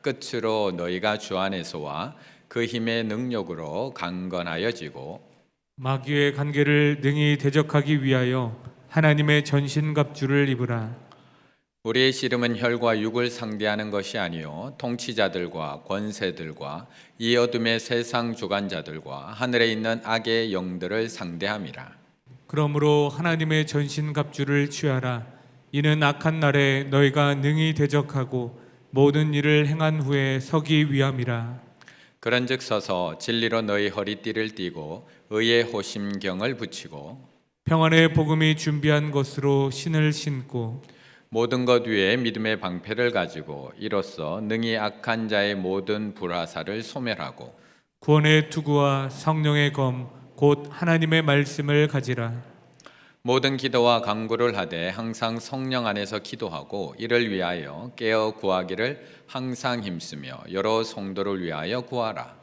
끝으로 너희가 주 안에서와 그 힘의 능력으로 강건하여지고 마귀의 관계를 능히 대적하기 위하여 하나님의 전신갑주를 입으라. 우리의 씨름은 혈과 육을 상대하는 것이 아니요 통치자들과 권세들과 이 어둠의 세상 주관자들과 하늘에 있는 악의 영들을 상대함이라. 그러므로 하나님의 전신갑주를 취하라. 이는 악한 날에 너희가 능히 대적하고 모든 일을 행한 후에 서기 위함이라. 그런즉 서서 진리로 너희 허리띠를 띠고 의의 호심경을 붙이고 평안의 복음이 준비한 것으로 신을 신고 모든 것 위에 믿음의 방패를 가지고 이로써 능히 악한 자의 모든 불화살을 소멸하고 구원의 투구와 성령의 검 곧 하나님의 말씀을 가지라. 모든 기도와 간구를 하되 항상 성령 안에서 기도하고 이를 위하여 깨어 구하기를 항상 힘쓰며 여러 성도를 위하여 구하라.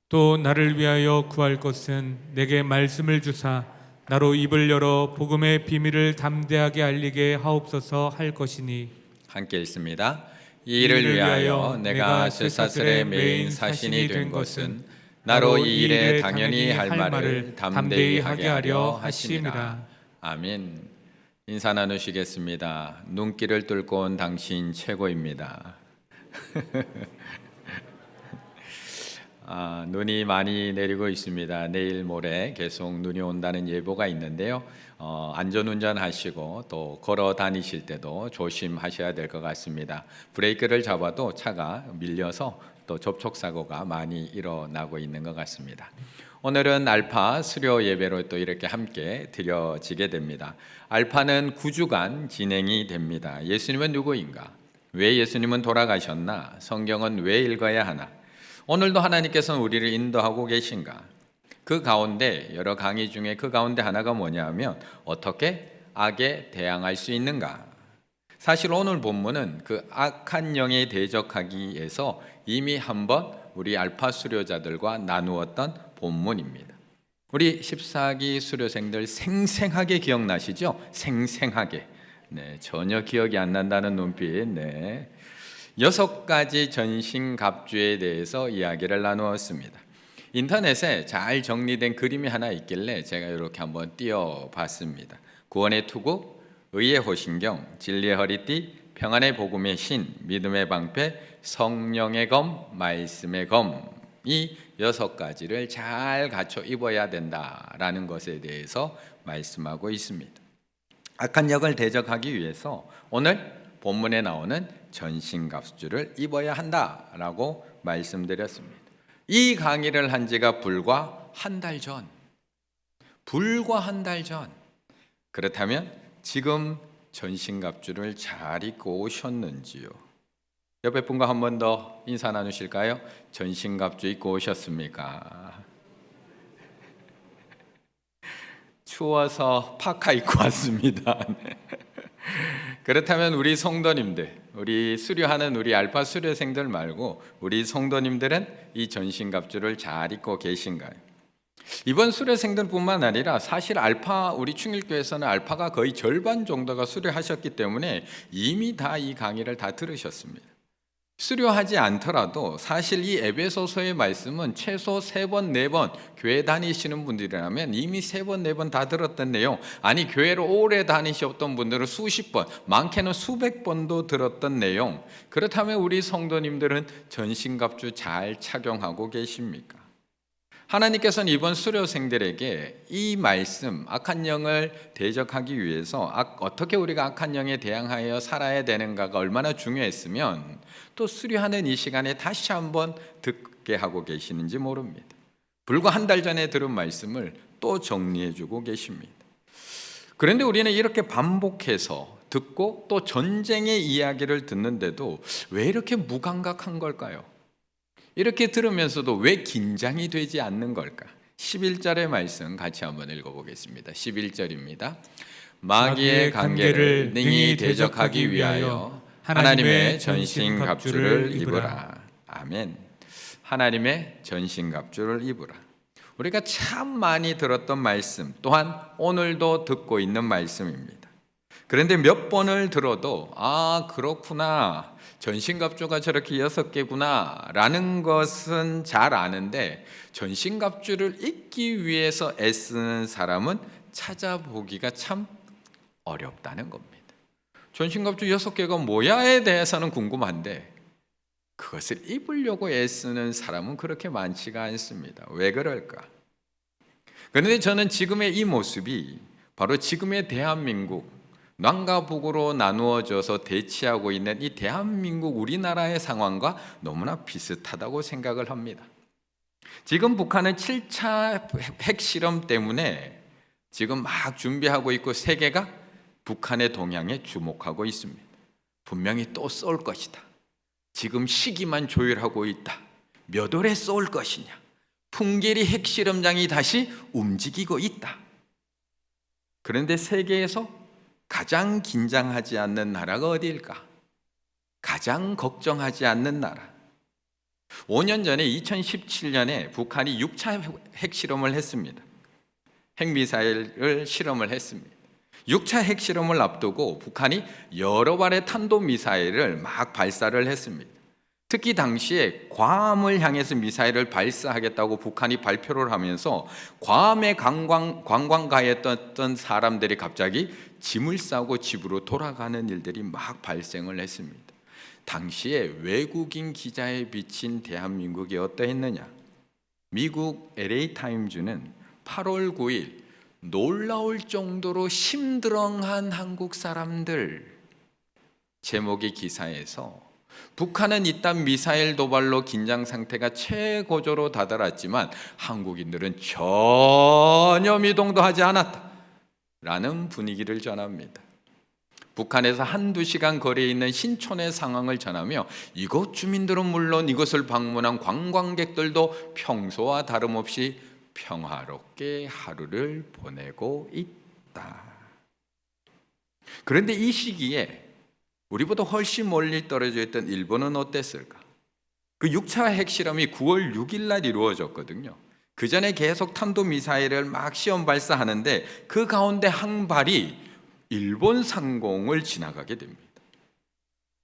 또 나를 위하여 구할 것은 내게 말씀을 주사 나로 입을 열어 복음의 비밀을 담대하게 알리게 하옵소서 할 것이니. 함께 읽습니다. 이 일을 위하여 내가 쇠사슬의 메인 사신이 된 것은 나로 이 일에 당연히 할 말을 담대히 하게 하려 하심이라. 아멘. 인사 나누시겠습니다. 눈길을 뚫고 온 당신 최고입니다. 눈이 많이 내리고 있습니다. 내일 모레 계속 눈이 온다는 예보가 있는데요. 안전운전 하시고 또 걸어 다니실 때도 조심하셔야 될 것 같습니다. 브레이크를 잡아도 차가 밀려서 또 접촉사고가 많이 일어나고 있는 것 같습니다. 오늘은 알파 수료 예배로 또 이렇게 함께 드려지게 됩니다. 알파는 9주간 진행이 됩니다. 예수님은 누구인가? 왜 예수님은 돌아가셨나? 성경은 왜 읽어야 하나? 오늘도 하나님께서는 우리를 인도하고 계신가? 그 가운데 여러 강의 중에 그 가운데 하나가 뭐냐면 어떻게 악에 대항할 수 있는가? 사실 오늘 본문은 그 악한 영에 대적하기 위해서 이미 한번 우리 알파 수료자들과 나누었던 본문입니다. 우리 14기 수료생들 생생하게 기억나시죠? 생생하게. 네, 전혀 기억이 안 난다는 눈빛. 네. 6가지 전신갑주에 대해서 이야기를 나누었습니다. 인터넷에 잘 정리된 그림이 하나 있길래 제가 이렇게 한번 띄워봤습니다. 구원의 투구, 의의 호신경, 진리의 허리띠, 평안의 복음의 신, 믿음의 방패, 성령의 검, 말씀의 검, 이 6가지를 잘 갖춰 입어야 된다라는 것에 대해서 말씀하고 있습니다. 악한 역을 대적하기 위해서 오늘 본문에 나오는 전신갑주를 입어야 한다라고 말씀드렸습니다. 이 강의를 한 지가 불과 한 달 전. 그렇다면 지금 전신갑주를 잘 입고 오셨는지요? 옆에 분과 한 번 더 인사 나누실까요? 전신갑주 입고 오셨습니까? 추워서 파카 입고 왔습니다. 그렇다면 우리 성도님들, 우리 수료하는 우리 알파 수료생들 말고 우리 성도님들은 이 전신갑주를 잘 입고 계신가요? 이번 수료생들뿐만 아니라 사실 알파 우리 충일교회에서는 알파가 거의 절반 정도가 수료하셨기 때문에 이미 다 이 강의를 다 들으셨습니다. 수료하지 않더라도 사실 이 에베소서의 말씀은 최소 3번, 4번 교회 다니시는 분들이라면 이미 3번, 4번 다 들었던 내용, 아니 교회를 오래 다니셨던 분들은 수십 번, 많게는 수백 번도 들었던 내용. 그렇다면 우리 성도님들은 전신갑주 잘 착용하고 계십니까? 하나님께서는 이번 수료생들에게 이 말씀, 악한 영을 대적하기 위해서 어떻게 우리가 악한 영에 대항하여 살아야 되는가가 얼마나 중요했으면 또 수료하는 이 시간에 다시 한번 듣게 하고 계시는지 모릅니다. 불과 한 달 전에 들은 말씀을 또 정리해 주고 계십니다. 그런데 우리는 이렇게 반복해서 듣고 또 전쟁의 이야기를 듣는데도 왜 이렇게 무감각한 걸까요? 이렇게 들으면서도 왜 긴장이 되지 않는 걸까? 11절의 말씀 같이 한번 읽어보겠습니다. 11절입니다. 마귀의 관계를 능히 대적하기 위하여 하나님의 전신갑주를 입으라. 아멘. 하나님의 전신갑주를 입으라. 우리가 참 많이 들었던 말씀, 또한 오늘도 듣고 있는 말씀입니다. 그런데 몇 번을 들어도 아 그렇구나, 전신갑주가 저렇게 6개구나 라는 것은 잘 아는데 전신갑주를 잊기 위해서 애쓰는 사람은 찾아보기가 참 어렵다는 겁니다. 전신갑주 6개가 뭐야에 대해서는 궁금한데 그것을 입으려고 애쓰는 사람은 그렇게 많지가 않습니다. 왜 그럴까? 그런데 저는 지금의 이 모습이 바로 지금의 대한민국, 남과 북으로 나누어져서 대치하고 있는 이 대한민국 우리나라의 상황과 너무나 비슷하다고 생각을 합니다. 지금 북한은 7차 핵실험 때문에 지금 막 준비하고 있고 세계가 북한의 동향에 주목하고 있습니다. 분명히 또 쏠 것이다. 지금 시기만 조율하고 있다. 몇 월에 쏠 것이냐. 풍계리 핵실험장이 다시 움직이고 있다. 그런데 세계에서 가장 긴장하지 않는 나라가 어디일까? 가장 걱정하지 않는 나라. 5년 전에 2017년에 북한이 6차 핵실험을 했습니다. 핵미사일을 실험을 했습니다. 6차 핵실험을 앞두고 북한이 여러 발의 탄도미사일을 막 발사를 했습니다. 특히 당시에 괌을 향해서 미사일을 발사하겠다고 북한이 발표를 하면서 괌에 관광가였던 사람들이 갑자기 짐을 싸고 집으로 돌아가는 일들이 막 발생을 했습니다. 당시에 외국인 기자에 비친 대한민국이 어떠했느냐? 미국 LA 타임즈는 8월 9일 놀라울 정도로 심드렁한 한국 사람들 제목의 기사에서 북한은 이딴 미사일 도발로 긴장 상태가 최고조로 다다랐지만 한국인들은 전혀 미동도 하지 않았다 라는 분위기를 전합니다. 북한에서 한두 시간 거리에 있는 신촌의 상황을 전하며 이곳 주민들은 물론 이곳을 방문한 관광객들도 평소와 다름없이 평화롭게 하루를 보내고 있다. 그런데 이 시기에 우리보다 훨씬 멀리 떨어져 있던 일본은 어땠을까? 그 6차 핵실험이 9월 6일 날 이루어졌거든요. 그 전에 계속 탄도미사일을 막 시험 발사하는데 그 가운데 한 발이 일본 상공을 지나가게 됩니다.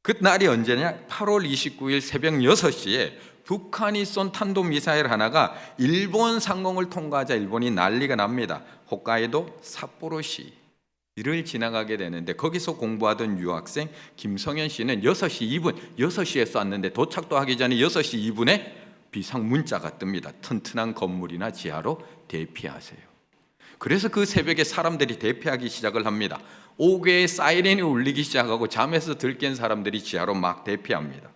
그 날이 언제냐? 8월 29일 새벽 6시에 북한이 쏜 탄도미사일 하나가 일본 상공을 통과하자 일본이 난리가 납니다. 홋카이도 삿포로시를 지나가게 되는데 거기서 공부하던 유학생 김성현 씨는 6시 2분, 6시에 쐈는데 도착도 하기 전에 6시 2분에 비상 문자가 뜹니다. 튼튼한 건물이나 지하로 대피하세요. 그래서 그 새벽에 사람들이 대피하기 시작을 합니다. 5개의 사이렌이 울리기 시작하고 잠에서 들깬 사람들이 지하로 막 대피합니다.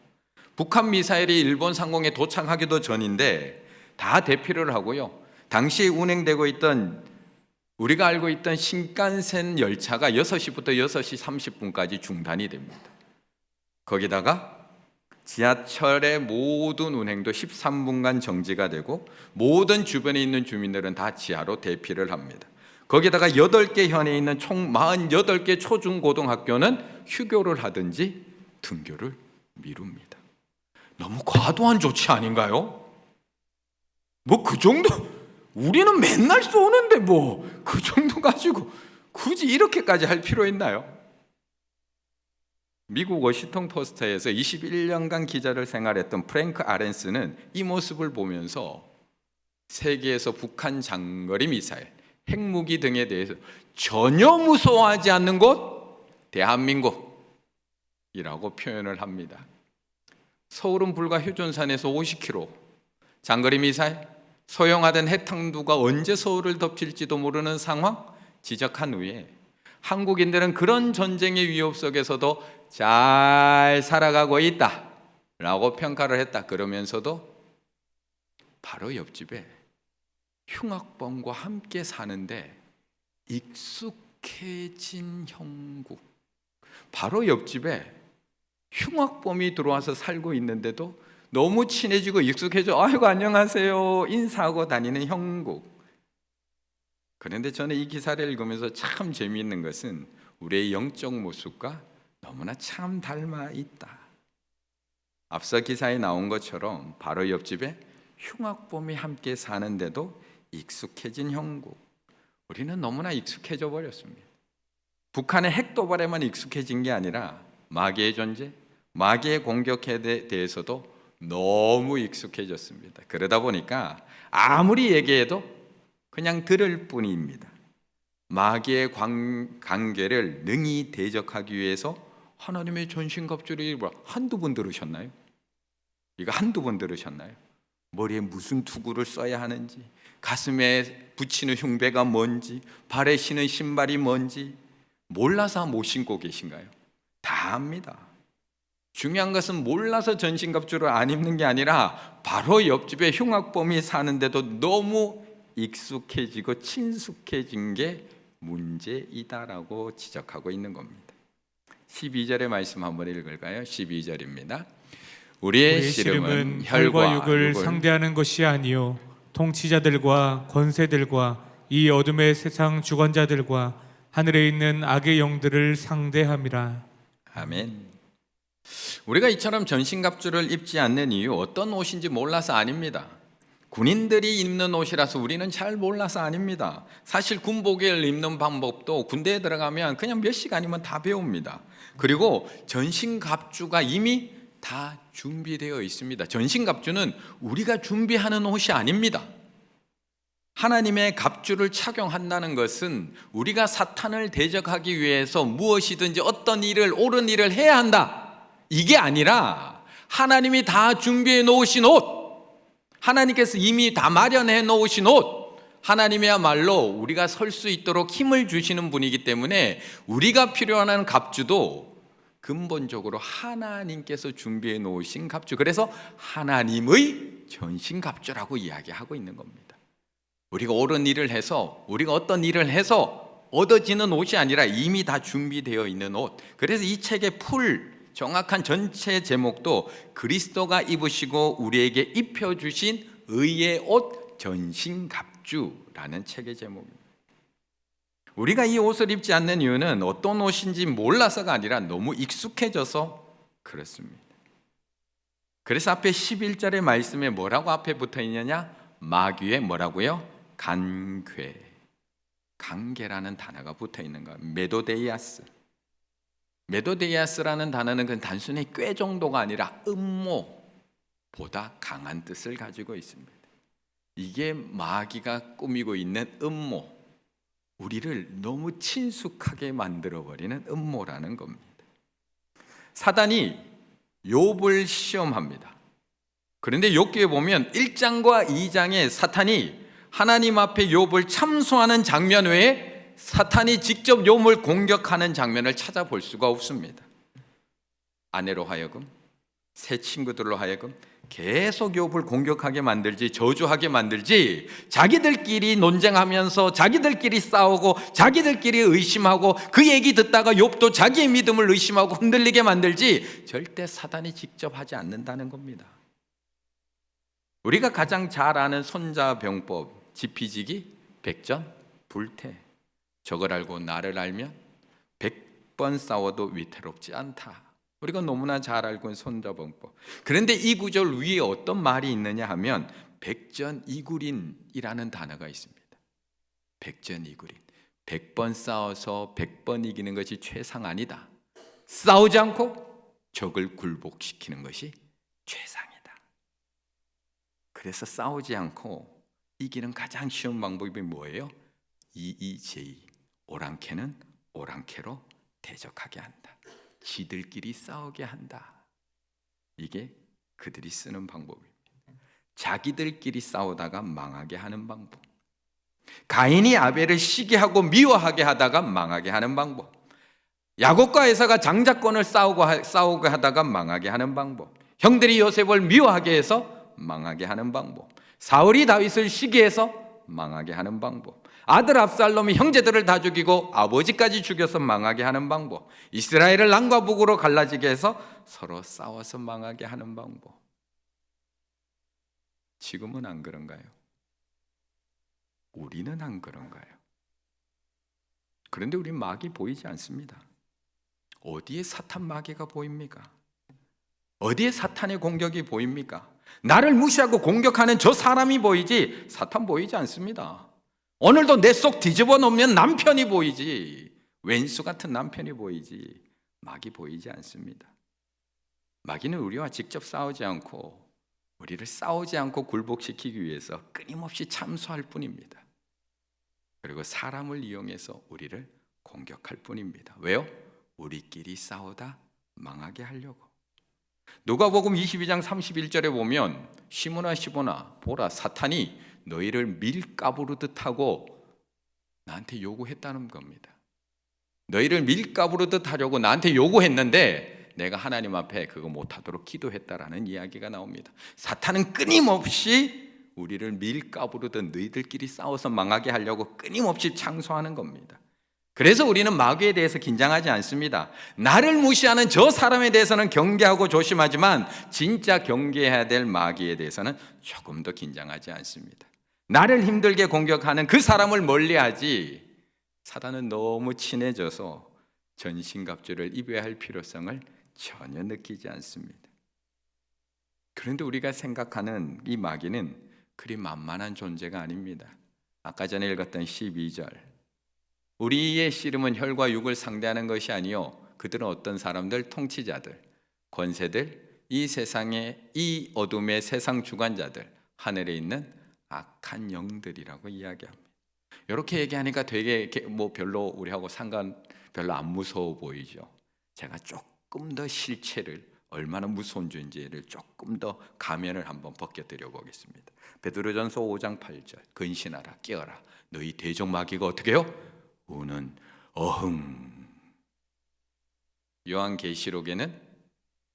북한 미사일이 일본 상공에 도착하기도 전인데 다 대피를 하고요. 당시에 운행되고 있던 우리가 알고 있던 신칸센 열차가 6시부터 6시 30분까지 중단이 됩니다. 거기다가 지하철의 모든 운행도 13분간 정지가 되고 모든 주변에 있는 주민들은 다 지하로 대피를 합니다. 거기다가 8개 현에 있는 총 48개 초중고등학교는 휴교를 하든지 등교를 미룹니다. 너무 과도한 조치 아닌가요? 뭐 그 정도, 우리는 맨날 쏘는데 뭐 그 정도 가지고 굳이 이렇게까지 할 필요 있나요? 미국 워싱턴 포스트에서 21년간 기자를 생활했던 프랭크 아렌스는 이 모습을 보면서 세계에서 북한 장거리 미사일, 핵무기 등에 대해서 전혀 무서워하지 않는 곳 대한민국이라고 표현을 합니다. 서울은 불과 휴전선에서 50km, 장거리 미사일, 소형화된 핵탄두가 언제 서울을 덮칠지도 모르는 상황 지적한 후에 한국인들은 그런 전쟁의 위협 속에서도 잘 살아가고 있다 라고 평가를 했다. 그러면서도 바로 옆집에 흉악범과 함께 사는데 익숙해진 형국, 바로 옆집에 흉악범이 들어와서 살고 있는데도 너무 친해지고 익숙해져 아이고 안녕하세요 인사하고 다니는 형국. 그런데 저는 이 기사를 읽으면서 참 재미있는 것은 우리의 영적 모습과 너무나 참 닮아 있다. 앞서 기사에 나온 것처럼 바로 옆집에 흉악범이 함께 사는데도 익숙해진 형국. 우리는 너무나 익숙해져 버렸습니다. 북한의 핵 도발에만 익숙해진 게 아니라 마귀의 존재, 마귀의 공격에 대해서도 너무 익숙해졌습니다. 그러다 보니까 아무리 얘기해도 그냥 들을 뿐입니다. 마귀의 관계를 능히 대적하기 위해서 하나님의 전신갑주를 한두 번 들으셨나요? 이거 한두 번 들으셨나요? 머리에 무슨 투구를 써야 하는지, 가슴에 붙이는 흉배가 뭔지, 발에 신은 신발이 뭔지 몰라서 못 신고 계신가요? 다 압니다. 중요한 것은 몰라서 전신갑주를 안 입는 게 아니라 바로 옆집에 흉악범이 사는데도 너무 익숙해지고 친숙해진 게 문제이다라고 지적하고 있는 겁니다. 12절의 말씀 한번 읽을까요? 12절입니다. 우리의 씨름은 혈과 육을 상대하는 것이 아니요 통치자들과 권세들과 이 어둠의 세상 주관자들과 하늘에 있는 악의 영들을 상대함이라. 아멘. 우리가 이처럼 전신갑주를 입지 않는 이유, 어떤 옷인지 몰라서 아닙니다. 군인들이 입는 옷이라서 우리는 잘 몰라서 아닙니다. 사실 군복을 입는 방법도 군대에 들어가면 그냥 몇 시간이면 다 배웁니다. 그리고 전신갑주가 이미 다 준비되어 있습니다. 전신갑주는 우리가 준비하는 옷이 아닙니다. 하나님의 갑주를 착용한다는 것은 우리가 사탄을 대적하기 위해서 무엇이든지 어떤 일을, 옳은 일을 해야 한다, 이게 아니라 하나님이 다 준비해 놓으신 옷, 하나님께서 이미 다 마련해 놓으신 옷, 하나님이야말로 우리가 설 수 있도록 힘을 주시는 분이기 때문에 우리가 필요한 갑주도 근본적으로 하나님께서 준비해 놓으신 갑주, 그래서 하나님의 전신갑주라고 이야기하고 있는 겁니다. 우리가 옳은 일을 해서, 우리가 어떤 일을 해서 얻어지는 옷이 아니라 이미 다 준비되어 있는 옷. 그래서 이 책의 정확한 전체 제목도 그리스도가 입으시고 우리에게 입혀주신 의의 옷 전신갑주라는 책의 제목입니다. 우리가 이 옷을 입지 않는 이유는 어떤 옷인지 몰라서가 아니라 너무 익숙해져서 그렇습니다. 그래서 앞에 11절의 말씀에 뭐라고 앞에 붙어 있느냐? 마귀의 뭐라고요? 관계라는 단어가 붙어 있는 거예요. 메도데이아스라는 단어는 그 단순히 꾀 정도가 아니라 음모보다 강한 뜻을 가지고 있습니다. 이게 마귀가 꾸미고 있는 음모, 우리를 너무 친숙하게 만들어버리는 음모라는 겁니다. 사단이 욥을 시험합니다. 그런데 욥기에 보면 1장과 2장에 사탄이 하나님 앞에 욥을 참소하는 장면 외에 사탄이 직접 욥을 공격하는 장면을 찾아볼 수가 없습니다. 아내로 하여금, 새 친구들로 하여금 계속 욥을 공격하게 만들지, 저주하게 만들지, 자기들끼리 논쟁하면서 자기들끼리 싸우고 자기들끼리 의심하고 그 얘기 듣다가 욥도 자기의 믿음을 의심하고 흔들리게 만들지 절대 사단이 직접 하지 않는다는 겁니다. 우리가 가장 잘 아는 손자병법, 지피지기, 백전불태. 저걸 알고 나를 알면 100번 싸워도 위태롭지 않다. 우리가 너무나 잘 알고 있는 손자병법. 그런데 이 구절 위에 어떤 말이 있느냐 하면 백전이구린이라는 단어가 있습니다. 백전이구린. 100번 싸워서 100번 이기는 것이 최상 아니다. 싸우지 않고 적을 굴복시키는 것이 최상이다. 그래서 싸우지 않고 이기는 가장 쉬운 방법이 뭐예요? EEJ, 오랑캐는 오랑캐로 대적하게 한다. 지들끼리 싸우게 한다. 이게 그들이 쓰는 방법입니다. 자기들끼리 싸우다가 망하게 하는 방법. 가인이 아벨을 시기하고 미워하게 하다가 망하게 하는 방법. 야곱과 에사가 장자권을 싸우게 하다가 망하게 하는 방법. 형들이 요셉을 미워하게 해서 망하게 하는 방법. 사울이 다윗을 시기해서 망하게 하는 방법. 아들 압살롬이 형제들을 다 죽이고 아버지까지 죽여서 망하게 하는 방법. 이스라엘을 남과 북으로 갈라지게 해서 서로 싸워서 망하게 하는 방법. 지금은 안 그런가요? 우리는 안 그런가요? 그런데 우리 마귀 보이지 않습니다. 어디에 사탄 마귀가 보입니까? 어디에 사탄의 공격이 보입니까? 나를 무시하고 공격하는 저 사람이 보이지 사탄 보이지 않습니다. 오늘도 내 속 뒤집어 놓으면 남편이 보이지 왼수 같은 남편이 보이지 마귀 보이지 않습니다. 마귀는 우리와 직접 싸우지 않고 우리를 싸우지 않고 굴복시키기 위해서 끊임없이 참소할 뿐입니다. 그리고 사람을 이용해서 우리를 공격할 뿐입니다. 왜요? 우리끼리 싸우다 망하게 하려고. 누가복음 22장 31절에 보면 시몬아 보라, 사탄이 너희를 밀가부르듯 하고 나한테 요구했다는 겁니다. 너희를 밀가부르듯 하려고 나한테 요구했는데 내가 하나님 앞에 그거 못하도록 기도했다라는 이야기가 나옵니다. 사탄은 끊임없이 우리를 밀가부르듯 너희들끼리 싸워서 망하게 하려고 끊임없이 창소하는 겁니다. 그래서 우리는 마귀에 대해서 긴장하지 않습니다. 나를 무시하는 저 사람에 대해서는 경계하고 조심하지만 진짜 경계해야 될 마귀에 대해서는 조금 더 긴장하지 않습니다. 나를 힘들게 공격하는 그 사람을 멀리하지, 사단은 너무 친해져서 전신갑주를 입어야 할 필요성을 전혀 느끼지 않습니다. 그런데 우리가 생각하는 이 마귀는 그리 만만한 존재가 아닙니다. 아까 전에 읽었던 12절, 우리의 씨름은 혈과 육을 상대하는 것이 아니요 그들은 어떤 사람들, 통치자들, 권세들, 이 세상의 이 어둠의 세상 주관자들, 하늘에 있는 악한 영들이라고 이야기합니다. 이렇게 얘기하니까 되게 별로 우리하고 별로 안 무서워 보이죠. 제가 조금 더 실체를, 얼마나 무서운 존재를 조금 더 가면을 한번 벗겨드려 보겠습니다. 베드로전서 5장 8절, 근신하라, 깨어라, 너희 대적 마귀가 어떻게 해요? 우는 어흥. 요한계시록에는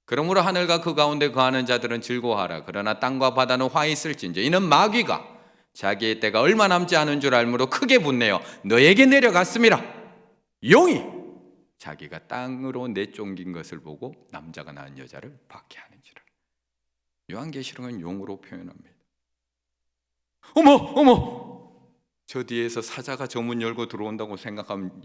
그러므로 하늘과 그 가운데 거하는 자들은 즐거워하라. 그러나 땅과 바다는 화 있을진저 이는 마귀가 자기의 때가 얼마 남지 않은 줄 알므로 크게 분내어 너에게 내려갔음이라. 용이 자기가 땅으로 내쫓긴 것을 보고 남자가 낳은 여자를 박해하는지라. 요한계시록은 용으로 표현합니다. 어머! 저 뒤에서 사자가 저 문 열고 들어온다고 생각하면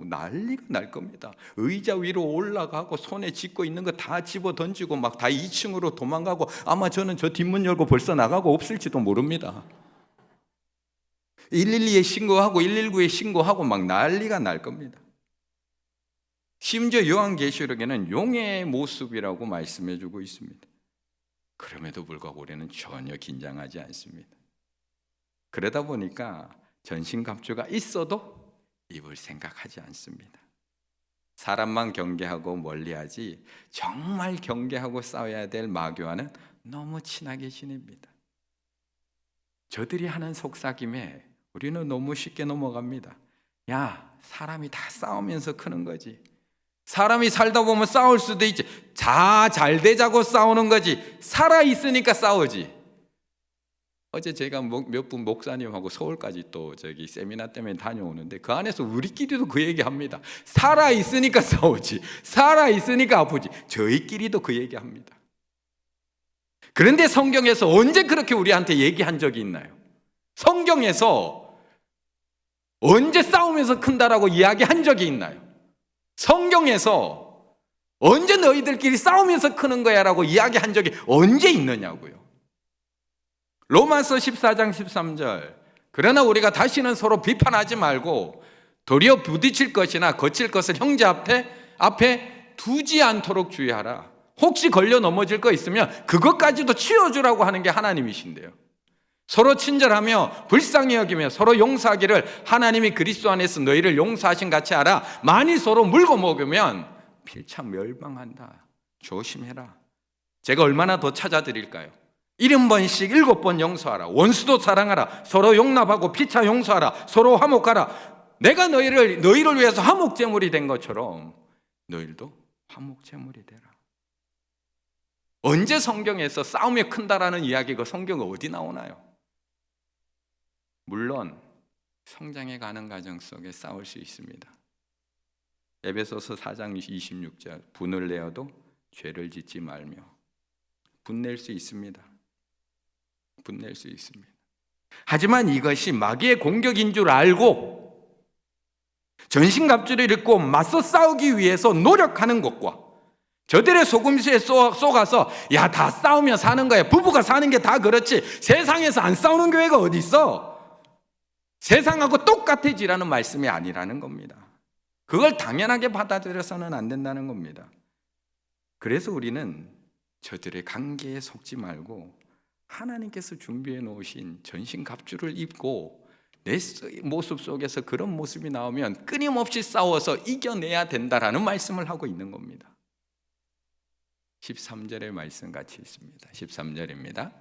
난리가 날 겁니다. 의자 위로 올라가고 손에 쥐고 있는 거 다 집어 던지고 막 다 2층으로 도망가고, 아마 저는 저 뒷문 열고 벌써 나가고 없을지도 모릅니다. 112에 신고하고 119에 신고하고 막 난리가 날 겁니다. 심지어 요한계시록에는 용의 모습이라고 말씀해주고 있습니다. 그럼에도 불구하고 우리는 전혀 긴장하지 않습니다. 그러다 보니까 전신갑주가 있어도 입을 생각하지 않습니다. 사람만 경계하고 멀리하지 정말 경계하고 싸워야 될 마귀와는 너무 친하게 지냅니다. 저들이 하는 속삭임에 우리는 너무 쉽게 넘어갑니다. 야, 사람이 다 싸우면서 크는 거지. 사람이 살다 보면 싸울 수도 있지. 잘 되자고 싸우는 거지. 살아있으니까 싸우지. 어제 제가 몇 분 목사님하고 서울까지 또 세미나 때문에 다녀오는데 그 안에서 우리끼리도 그 얘기합니다. 살아있으니까 싸우지, 살아있으니까 아프지. 저희끼리도 그 얘기합니다. 그런데 성경에서 언제 그렇게 우리한테 얘기한 적이 있나요? 성경에서 언제 싸우면서 큰다라고 이야기한 적이 있나요? 성경에서 언제 너희들끼리 싸우면서 크는 거야 라고 이야기한 적이 언제 있느냐고요. 로마서 14장 13절, 그러나 우리가 다시는 서로 비판하지 말고 도리어 부딪힐 것이나 거칠 것을 형제 앞에 두지 않도록 주의하라. 혹시 걸려 넘어질 거 있으면 그것까지도 치워주라고 하는 게 하나님이신데요. 서로 친절하며 불쌍히 여기며 서로 용서하기를 하나님이 그리스도 안에서 너희를 용서하신 같이 하라. 만일 서로 물고 먹으면 필차 멸망한다. 조심해라. 제가 얼마나 더 찾아드릴까요? 70번씩 7번 용서하라. 원수도 사랑하라. 서로 용납하고 피차 용서하라. 서로 화목하라. 내가 너희를 위해서 화목제물이 된 것처럼 너희들도 화목제물이 되라. 언제 성경에서 싸움이 큰다라는 이야기가 성경에 어디 나오나요? 물론 성장해 가는 과정 속에 싸울 수 있습니다. 에베소서 4장 26절, 분을 내어도 죄를 짓지 말며. 분낼 수 있습니다. 분낼 수 있습니다. 하지만 이것이 마귀의 공격인 줄 알고 전신갑주를 입고 맞서 싸우기 위해서 노력하는 것과 저들의 속임수에 쏘가서 야, 다 싸우며 사는 거야. 부부가 사는 게 다 그렇지. 세상에서 안 싸우는 교회가 어디 있어? 세상하고 똑같아지라는 말씀이 아니라는 겁니다. 그걸 당연하게 받아들여서는 안 된다는 겁니다. 그래서 우리는 저들의 관계에 속지 말고 하나님께서 준비해 놓으신 전신갑주를 입고 내 모습 속에서 그런 모습이 나오면 끊임없이 싸워서 이겨내야 된다라는 말씀을 하고 있는 겁니다. 13절의 말씀 같이 있습니다. 13절입니다.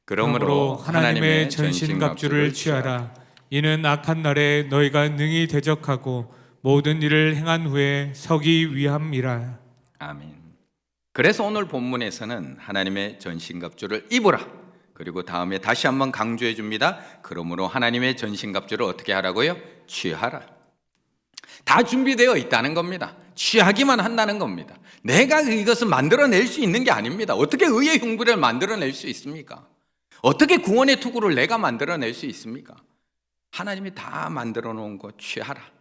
그러므로 하나님의 전신갑주를 취하라. 이는 악한 날에 너희가 능히 대적하고 모든 일을 행한 후에 서기 위함이라. 아멘. 그래서 오늘 본문에서는 하나님의 전신갑주를 입으라. 그리고 다음에 다시 한번 강조해 줍니다. 그러므로 하나님의 전신갑주를 어떻게 하라고요? 취하라. 다 준비되어 있다는 겁니다. 취하기만 한다는 겁니다. 내가 이것을 만들어낼 수 있는 게 아닙니다. 어떻게 의의 흉부를 만들어낼 수 있습니까? 어떻게 구원의 투구를 내가 만들어낼 수 있습니까? 하나님이 다 만들어 놓은 거 취하라.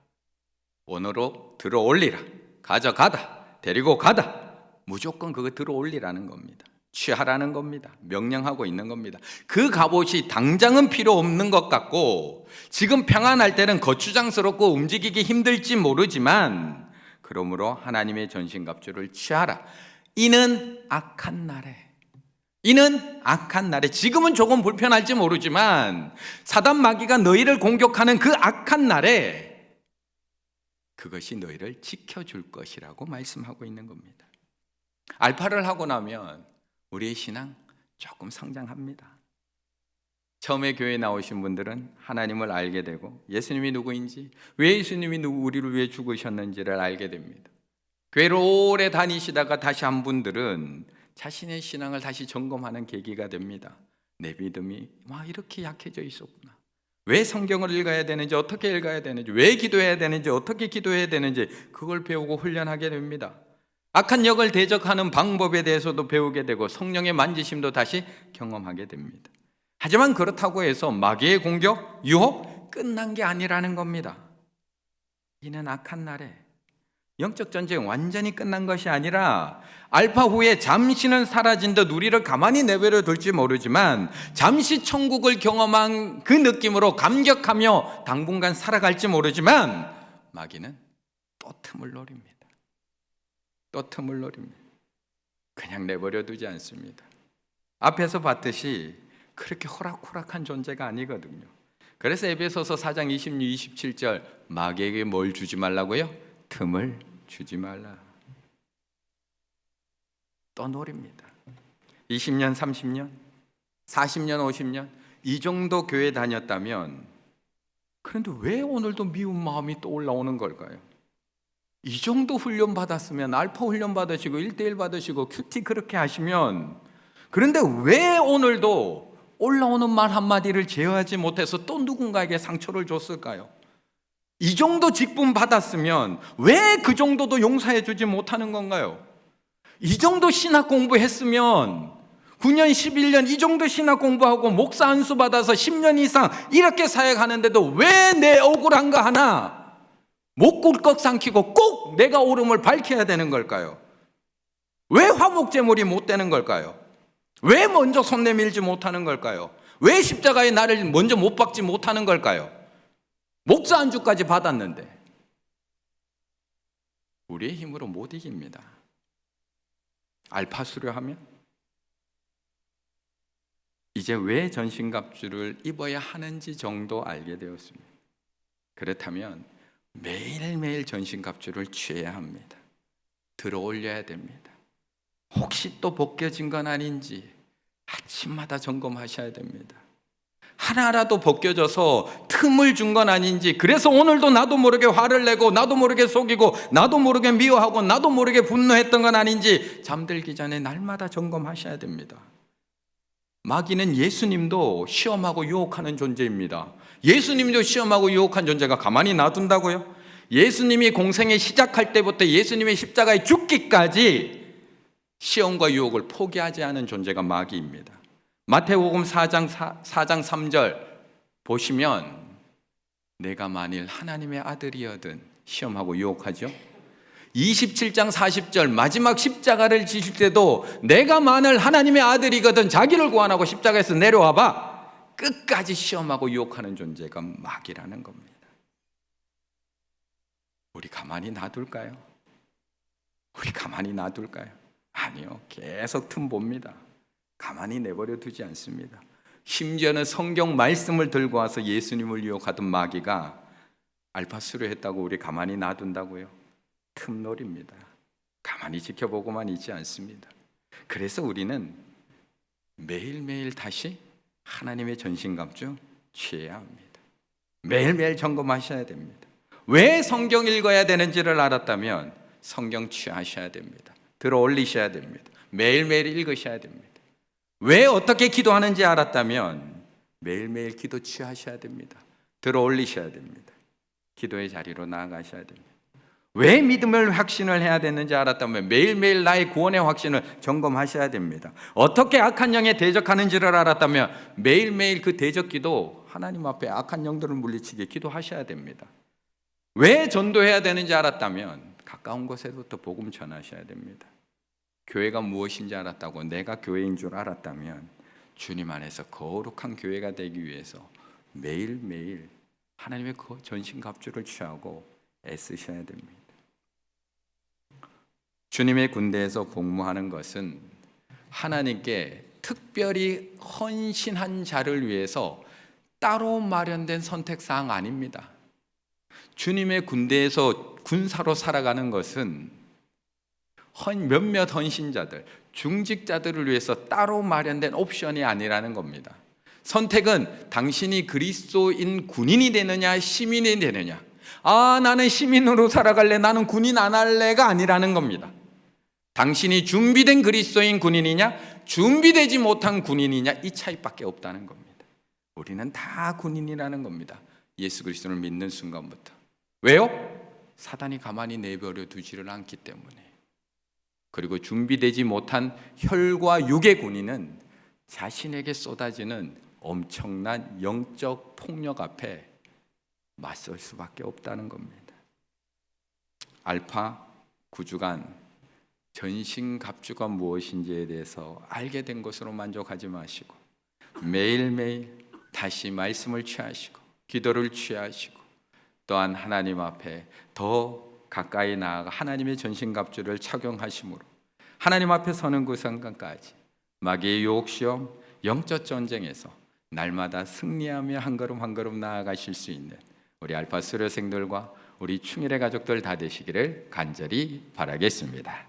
원으로 들어 올리라. 가져가다. 데리고 가다. 무조건 그거 들어 올리라는 겁니다. 취하라는 겁니다. 명령하고 있는 겁니다. 그 갑옷이 당장은 필요 없는 것 같고 지금 평안할 때는 거추장스럽고 움직이기 힘들지 모르지만 그러므로 하나님의 전신갑주를 취하라. 이는 악한 날에 지금은 조금 불편할지 모르지만 사단 마귀가 너희를 공격하는 그 악한 날에 그것이 너희를 지켜줄 것이라고 말씀하고 있는 겁니다. 알파를 하고 나면 우리의 신앙 조금 성장합니다. 처음에 교회에 나오신 분들은 하나님을 알게 되고 예수님이 누구인지, 왜 예수님이 우리를 위해 죽으셨는지를 알게 됩니다. 교회를 오래 다니시다가 다시 한 분들은 자신의 신앙을 다시 점검하는 계기가 됩니다. 내 믿음이 이렇게 약해져 있었구나. 왜 성경을 읽어야 되는지, 어떻게 읽어야 되는지, 왜 기도해야 되는지, 어떻게 기도해야 되는지 그걸 배우고 훈련하게 됩니다. 악한 역을 대적하는 방법에 대해서도 배우게 되고 성령의 만지심도 다시 경험하게 됩니다. 하지만 그렇다고 해서 마귀의 공격, 유혹 끝난 게 아니라는 겁니다. 이는 악한 날에 영적 전쟁 완전히 끝난 것이 아니라 알파 후에 잠시는 사라진 듯 우리를 가만히 내버려 둘지 모르지만 잠시 천국을 경험한 그 느낌으로 감격하며 당분간 살아갈지 모르지만 마귀는 또 틈을 노립니다. 또 틈을 노립니다. 그냥 내버려 두지 않습니다. 앞에서 봤듯이 그렇게 호락호락한 존재가 아니거든요. 그래서 에베소서 4장 26, 27절 마귀에게 뭘 주지 말라고요? 틈을 주지 말라. 또 노립니다. 20년, 30년, 40년, 50년 이 정도 교회 다녔다면 그런데 왜 오늘도 미운 마음이 또 올라오는 걸까요? 이 정도 훈련 받았으면 알파 훈련 받으시고 1대1 받으시고 큐티 그렇게 하시면 그런데 왜 오늘도 올라오는 말 한마디를 제어하지 못해서 또 누군가에게 상처를 줬을까요? 이 정도 직분 받았으면 왜 그 정도도 용서해 주지 못하는 건가요? 이 정도 신학 공부했으면 9년, 11년 이 정도 신학 공부하고 목사 안수 받아서 10년 이상 이렇게 사역하는데도 왜 내 억울한 거 하나 못 꿀꺽 삼키고 꼭 내가 옳음을 밝혀야 되는 걸까요? 왜 화목제물이 못 되는 걸까요? 왜 먼저 손 내밀지 못하는 걸까요? 왜 십자가의 나를 먼저 못 박지 못하는 걸까요? 목사 안주까지 받았는데 우리의 힘으로 못 이깁니다. 알파 수료하면 이제 왜 전신갑주를 입어야 하는지 정도 알게 되었습니다. 그렇다면 매일매일 전신갑주를 취해야 합니다. 들어 올려야 됩니다. 혹시 또 벗겨진 건 아닌지 아침마다 점검하셔야 됩니다. 하나라도 벗겨져서 틈을 준 건 아닌지, 그래서 오늘도 나도 모르게 화를 내고 나도 모르게 속이고 나도 모르게 미워하고 나도 모르게 분노했던 건 아닌지 잠들기 전에 날마다 점검하셔야 됩니다. 마귀는 예수님도 시험하고 유혹하는 존재입니다. 예수님도 시험하고 유혹한 존재가 가만히 놔둔다고요? 예수님이 공생에 시작할 때부터 예수님의 십자가에 죽기까지 시험과 유혹을 포기하지 않은 존재가 마귀입니다. 마태복음 4장 3절 보시면 내가 만일 하나님의 아들이어든 시험하고 유혹하죠. 27장 40절 마지막 십자가를 지실 때도 내가 만일 하나님의 아들이거든 자기를 구원하고 십자가에서 내려와봐. 끝까지 시험하고 유혹하는 존재가 마귀라는 겁니다. 우리 가만히 놔둘까요? 우리 가만히 놔둘까요? 아니요. 계속 틈봅니다. 가만히 내버려 두지 않습니다. 심지어는 성경 말씀을 들고 와서 예수님을 유혹하던 마귀가 알파수를 했다고 우리 가만히 놔둔다고요? 틈놀입니다. 가만히 지켜보고만 있지 않습니다. 그래서 우리는 매일매일 다시 하나님의 전신갑주 취해야 합니다. 매일매일 점검하셔야 됩니다. 왜 성경 읽어야 되는지를 알았다면 성경 취하셔야 됩니다. 들어 올리셔야 됩니다. 매일매일 읽으셔야 됩니다. 왜 어떻게 기도하는지 알았다면 매일매일 기도 취하셔야 됩니다. 들어 올리셔야 됩니다. 기도의 자리로 나아가셔야 됩니다. 왜 믿음을 확신을 해야 되는지 알았다면 매일매일 나의 구원의 확신을 점검하셔야 됩니다. 어떻게 악한 영에 대적하는지를 알았다면 매일매일 그 대적기도 하나님 앞에 악한 영들을 물리치게 기도하셔야 됩니다. 왜 전도해야 되는지 알았다면 가까운 곳에부터 복음 전하셔야 됩니다. 교회가 무엇인지 알았다고 내가 교회인 줄 알았다면 주님 안에서 거룩한 교회가 되기 위해서 매일매일 하나님의 그 전신갑주를 취하고 애쓰셔야 됩니다. 주님의 군대에서 복무하는 것은 하나님께 특별히 헌신한 자를 위해서 따로 마련된 선택사항 아닙니다. 주님의 군대에서 군사로 살아가는 것은 몇몇 헌신자들, 중직자들을 위해서 따로 마련된 옵션이 아니라는 겁니다. 선택은 당신이 그리스도인 군인이 되느냐 시민이 되느냐, 나는 시민으로 살아갈래, 나는 군인 안 할래가 아니라는 겁니다. 당신이 준비된 그리스도인 군인이냐 준비되지 못한 군인이냐, 이 차이밖에 없다는 겁니다. 우리는 다 군인이라는 겁니다. 예수 그리스도를 믿는 순간부터. 왜요? 사단이 가만히 내버려 두지를 않기 때문에. 그리고 준비되지 못한 혈과 육의 군인은 자신에게 쏟아지는 엄청난 영적 폭력 앞에 맞설 수밖에 없다는 겁니다. 알파 9주간 전신갑주가 무엇인지에 대해서 알게 된 것으로 만족하지 마시고 매일매일 다시 말씀을 취하시고 기도를 취하시고 또한 하나님 앞에 더 가까이 나아가 하나님의 전신갑주를 착용하심으로 하나님 앞에 서는 그 순간까지 마귀의 유혹시험, 영적 전쟁에서 날마다 승리하며 한 걸음 한 걸음 나아가실 수 있는 우리 알파 수료생들과 우리 충일의 가족들 다 되시기를 간절히 바라겠습니다.